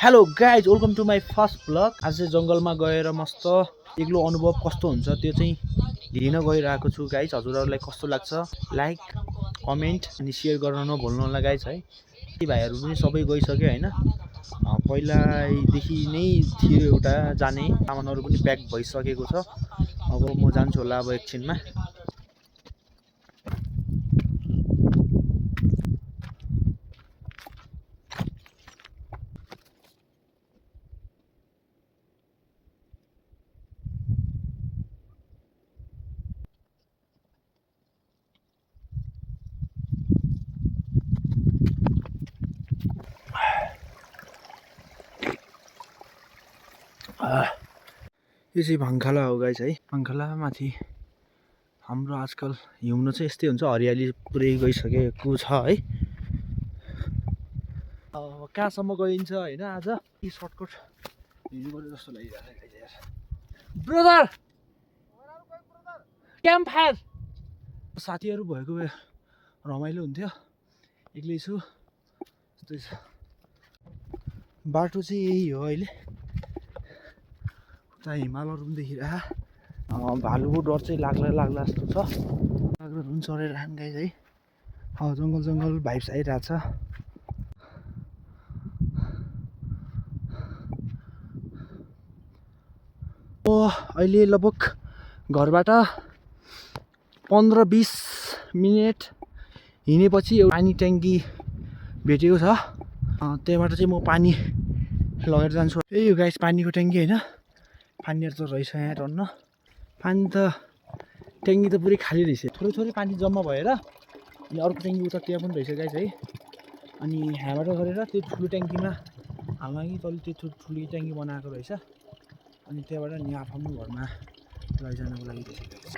Hello guys, welcome to my first blog. आज चाहिँ जङ्गलमा गएर मस्त एक्लो अनुभव कस्तो हुन्छ त्यो चाहिँ लिन गइरहेको छु गाइज। हजुरहरूलाई कस्तो लाग्छ लाइक कमेन्ट अनि सेयर गर्न नभुल्नु होला गाइज है। ती भाइहरू पनि सबै गइसक्यो होइन, पहिलादेखि नै थियो एउटा जाने, सामानहरू पनि प्याक भइसकेको छ। अब म जान्छु होला अब एकछिनमा। यो चाहिँ भाङखाला हो गाइज है। भाङखाला माथि हाम्रो आजकल हिउँदो चाहिँ यस्तै हुन्छ, हरियाली पुरै गइसकेको छ है। कहाँसम्म गइन्छ होइन, आज यी सर्टकट हिँड्नु पर्यो जस्तो लागिरहेको छ। ब्रदर क्याम्प फायर साथीहरू भएको भए रमाइलो हुन्थ्यो, एक्लै छु यस्तै छ। बाटो चाहिँ यही हो, अहिले उता हिमालहरू पनि देखिरहेको। भालुको डर चाहिँ लाग्ला जस्तो छ। बाघहरू पनि चढेर गाइज है। जङ्गल भाइब्स आइरहेछ। अहिले लगभग घरबाट 15-20 मिनट हिँडेपछि एउटा पानी ट्याङ्की भेटेको छ। त्यहाँबाट चाहिँ म पानी लगेर जान्छु। यही हो गाइस पानीको ट्याङ्की होइन। पानीहरू त रहेछ यहाँ टन्न। पानी त ट्याङ्की त पुरै खाली रहेछ, थोरै पानी जम्मा भएर। अनि अर्को ट्याङ्की उता त्यहाँ पनि रहेछ गाइस है। अनि यहाँबाट गरेर त्यो ठुलो ट्याङ्कीमा हाल्न कि तल त्यो ठुलो ट्याङ्की बनाएको रहेछ। अनि त्यहाँबाट नि आफ्नो घरमा लैजानको लागि रहेछ गाइस।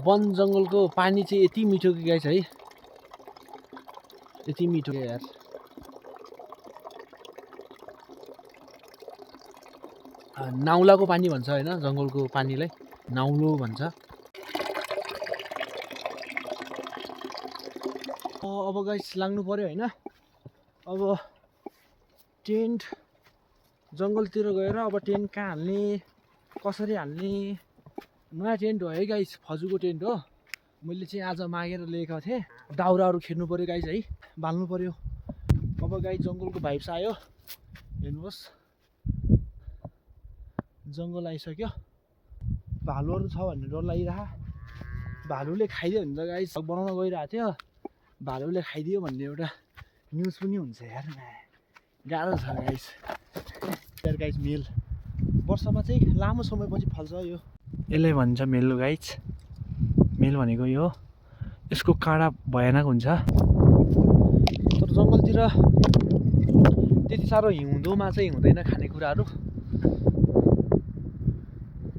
वन जङ्गलको पानी चाहिँ यति मिठो कि गाइस है, यति मिठो यार। नाउलाको पानी भन्छ होइन, जङ्गलको पानीलाई नाउलो भन्छ। अब गाइस लाग्नु पर्यो होइन। अब टेन्ट जङ्गलतिर गएर अब टेन्ट कहाँ हाल्ने, कसरी हाल्ने। नयाँ टेन्ट हो है गाइस, फजुको टेन्ट हो। मैले चाहिँ आज मागेर लिएको थिएँ। दाउराहरू खेर्नु पर्यो गाइस है, बाल्नु पर्यो। अब गाइस जङ्गलको भाइब्स आयो, हेर्नुहोस् जङ्गल आइसक्यो। भालुहरू छ भन्ने डर लागिरह। भालुले खाइदियो भने त गाइस बनाउन गइरहेको थियो, भालुले खाइदियो भन्ने एउटा न्युज पनि हुन्छ यार। गाह्रो छ गाइस। यार गाइस मेल वर्षमा चाहिँ लामो समयपछि फल्छ यो। यसलाई भन्छ मेल गाइस। मेल भनेको यो हो। यसको काँडा भयानक हुन्छ। तर जङ्गलतिर त्यति साह्रो हिउँदोमा चाहिँ हुँदैन खानेकुराहरू।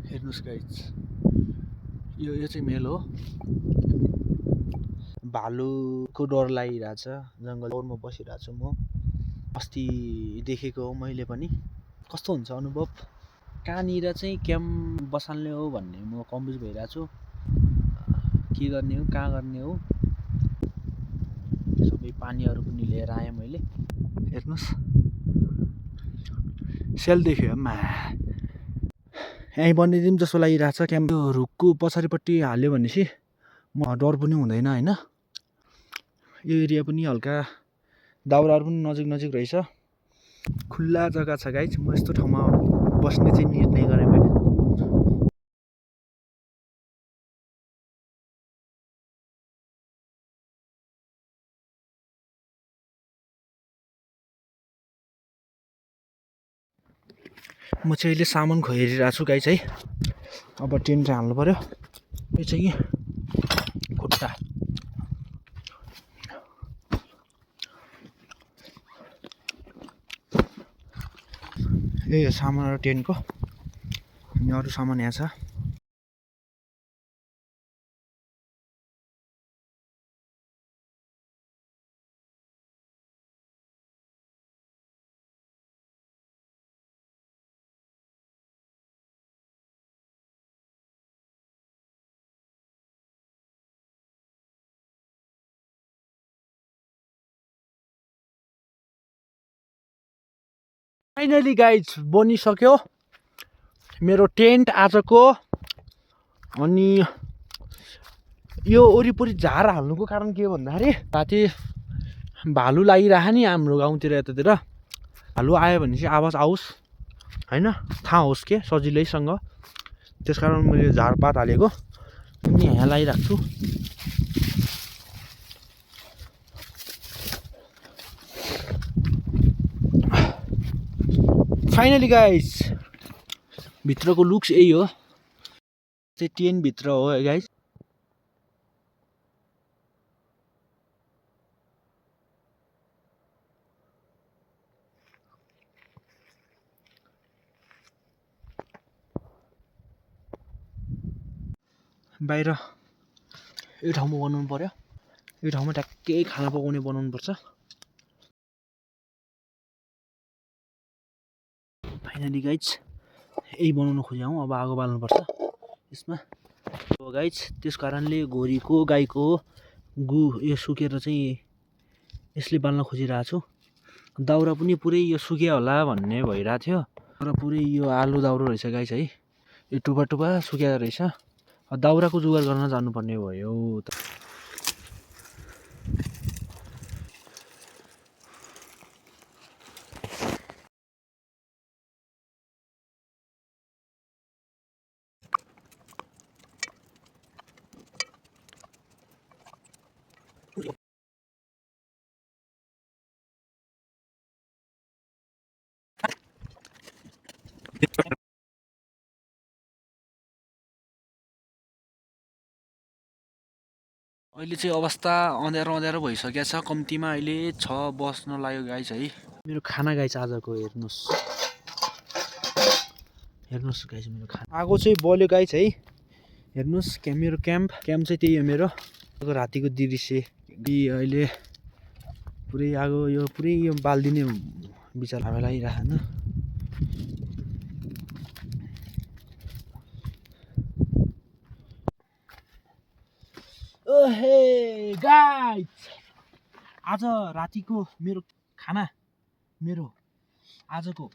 हेर्नुहोस् गाइस, यो चाहिँ मेल हो। भालुको डर लागिरहेछ, जङ्गलमा बसिरहेको छु म। अस्ति देखेको हो मैले पनि। कस्तो हुन्छ अनुभव, कहाँनिर चाहिँ क्याम्प बसाल्ने हो भन्ने म कन्फ्युज भइरहेको छु। के गर्ने हो, कहाँ गर्ने हो। सबै पानीहरू पनि लिएर आएँ मैले। हेर्नुहोस् सेल देख्यो मा यहीँ बनिदिउँ जस्तो लागिरहेछ क्याम्प। यो रुखको पछाडिपट्टि हाल्यो भनेपछि म डर पनि हुँदैन होइन। यो एरिया पनि हल्का दाउराहरू पनि नजिक रहेछ। खुल्ला जग्गा छ गाइस। म यस्तो ठाउँमा बस्ने चाहिँ निर्णय गरेँ मैले। म चाहिँ अहिले सामान खोइरहेको छु गाइस है। अब टेन्ट चाहिँ हाल्नु पर्यो। यो चाहिँ खुट्टा, यही हो सामानहरू टेन्टको। अनि अरू सामान यहाँ छ। फाइनली गाइज बनिसक्यो मेरो टेन्ट आजको। अनि यो वरिपरि झार हाल्नुको कारण के हो भन्दाखेरि राति भालु लागिरह नि हाम्रो गाउँतिर यतातिर। भालु आयो भने चाहिँ आवाज आओस् होइन, थाहा होस् के सजिलैसँग। त्यसकारण मैले झारपात हालेको अनि यहाँ लगाइरहेको छु। फाइनली गाइज भित्रको लुक्स यही हो, चाहिँ टेन्ट भित्र हो गाइज। बाहिर यो ठाउँमा बनाउनु पर्यो, यो ठाउँमा ट्याक्कै खाना पकाउने बनाउनु पर्छ। फाइनली गाइज यही बनाउनु खोजेँ हौ। अब आगो बाल्नुपर्छ यसमा गाइज। त्यस कारणले घोरीको गाईको गु यो सुकेर चाहिँ यसले बाल्न खोजिरहेको छु। दाउरा पनि पुरै यो सुक्यो होला भन्ने भइरहेको थियो, तर पुरै यो आलु दाउरो रहेछ गाइज है। यो टुपा टुपा सुक्या रहेछ। दाउराको जुगाड गर्न जानुपर्ने भयो। अहिले चाहिँ अवस्था अँध्यारो अँध्यारो भइसकेको छ। कम्तीमा अहिले 6 बज्न लाग्यो गाइज है। मेरो खाना गाइज आजको हेर्नुहोस्, हेर्नुहोस् गाइज मेरो खाना। आगो चाहिँ बल्यो गाइज है, हेर्नुहोस्। मेरो क्याम्प चाहिँ त्यही हो मेरो रातिको दृश्य। अहिले पुरै आगो यो पुरै यो बालिदिने विचार हावा लागिरहेन। ओहे गाइज आज रातिको मेरो खाना, मेरो आजको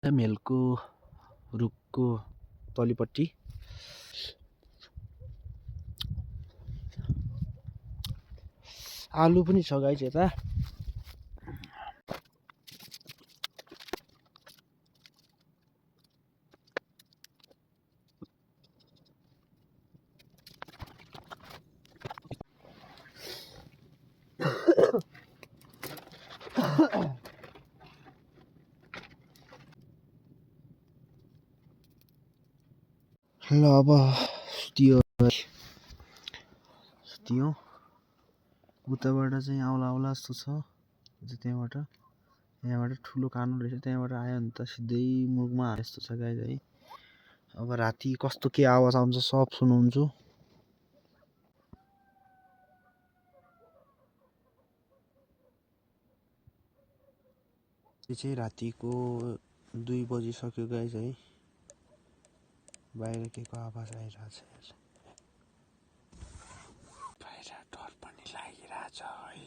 मेलको रुखको तलीपट्टि आलु पनि छ गाइज यता। ल अब सुतियो उताबाट चाहिँ आउला आउला जस्तो छ। त्यहाँबाट ठुलो कानो रहेछ, त्यहाँबाट आयो भने त सिधै मुखमा हाले जस्तो छ गाइज है। अब राति कस्तो के आवाज आउँछ सब सुनाउँछु। यो चाहिँ रातिको 2 बजिसक्यो गाइज है। बाहिर के को आवाज आइरहेछ, बाहिर डर पनि लागिरहेछ है।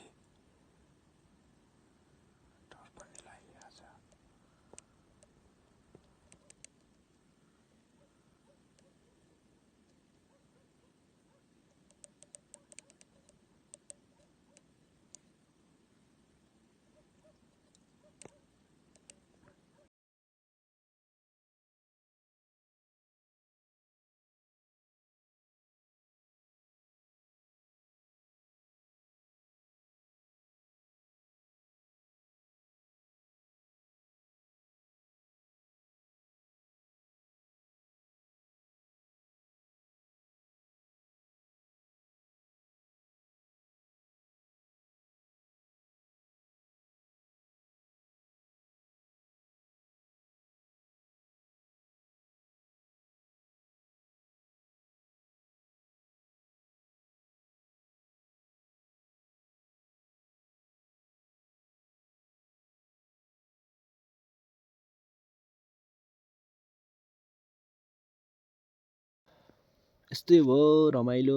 यस्तै भयो रमाइलो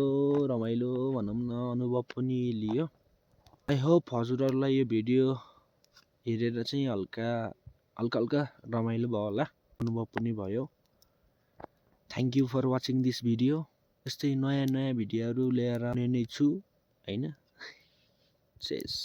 रमाइलो भनौँ न अनुभव पनि लियो। आई होप हजुरहरूलाई यो भिडियो हेरेर चाहिँ हल्का हल्का रमाइलो भयो होला, अनुभव पनि भयो। Thank you for watching this video. यस्तै नयाँ भिडियोहरू लिएर आउने नै छु हैन। सेस